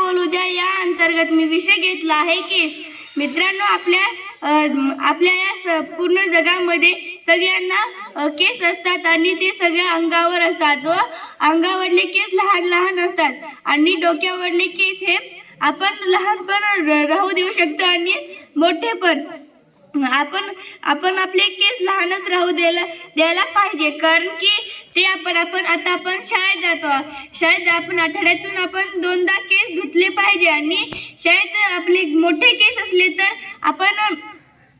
बोलू द्या या अंतर्गत मी विषय घेतला आहे केस. मित्रांनो, आपल्या या पूर्ण जगामध्ये सगळ्यांना केस असतात आणि ते सगळ्या अंगावर असतात व अंगावरले केस लहान लहान असतात आणि डोक्यावरले केस हे आपण लहानपण राहू देऊ शकतो आणि मोठे पण आपण आपले केस लहानच राहू द्यायला पाहिजे. कारण की ते आपण शाळेत जातो. शाळेत आपण आठवड्यातून आपण 2दा केस धुतले पाहिजे आणि शाळेत आपले मोठे केस असले तर आपण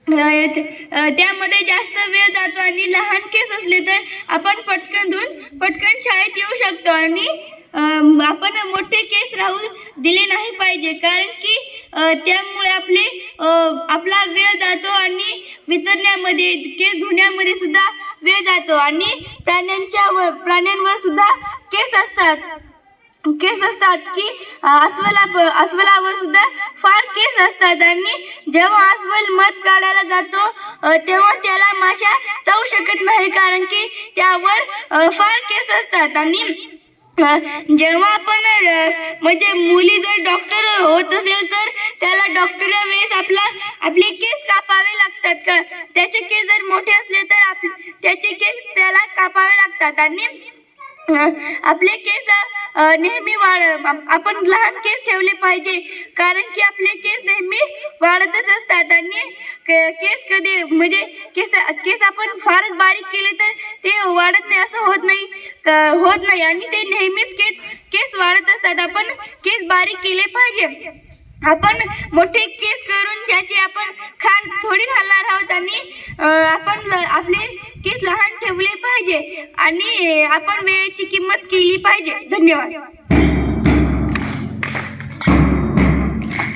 त्यामध्ये जास्त वेळ जातो आणि लहान केस असले तर आपण पटकन शाळेत येऊ शकतो आणि आपण मोठे केस राहू दिले नाही पाहिजे. कारण की त्यामुळे आपला वेळ जातो आणि विचरण्यामध्ये केस धुण्यामध्ये सुद्धा वेळ जातो आणि प्राण्यांवर सुद्धा केस असतात की अस्वलावर सुद्धा फार केस असतात आणि जेव्हा अस्वल मध काढायला जातो तेव्हा त्याला माशा चावू शकत नाही कारण की त्यावर फार केस असतात. आणि जेव्हा आपण म्हणजे मुली जर डॉक्टर होत असेल तर त्याला डॉक्टरच्या वेळेस आपले केस कापावे लागतात. का त्याचे केस जर मोठे असले तर त्याचे केस त्याला कापावे लागतात आणि आपले केस नेहमी आपण लहान केस ठेवले पाहिजे कारण की आपले केस नेहमी वाढतच असतात आणि केस कधी म्हणजे केस आपण फारच बारीक केले तर ते वाढत नाही असं होत नाही आणि ते नेहमीच केस वाढत असतात. आपण केस बारीक केले पाहिजे. आपण मोठे केस करून त्याची आपण खार थोडी घालणार आहोत आणि आपण आपले केस लहान ठेवले पाहिजे आणि आपण वेळेची किंमत केली पाहिजे. धन्यवाद.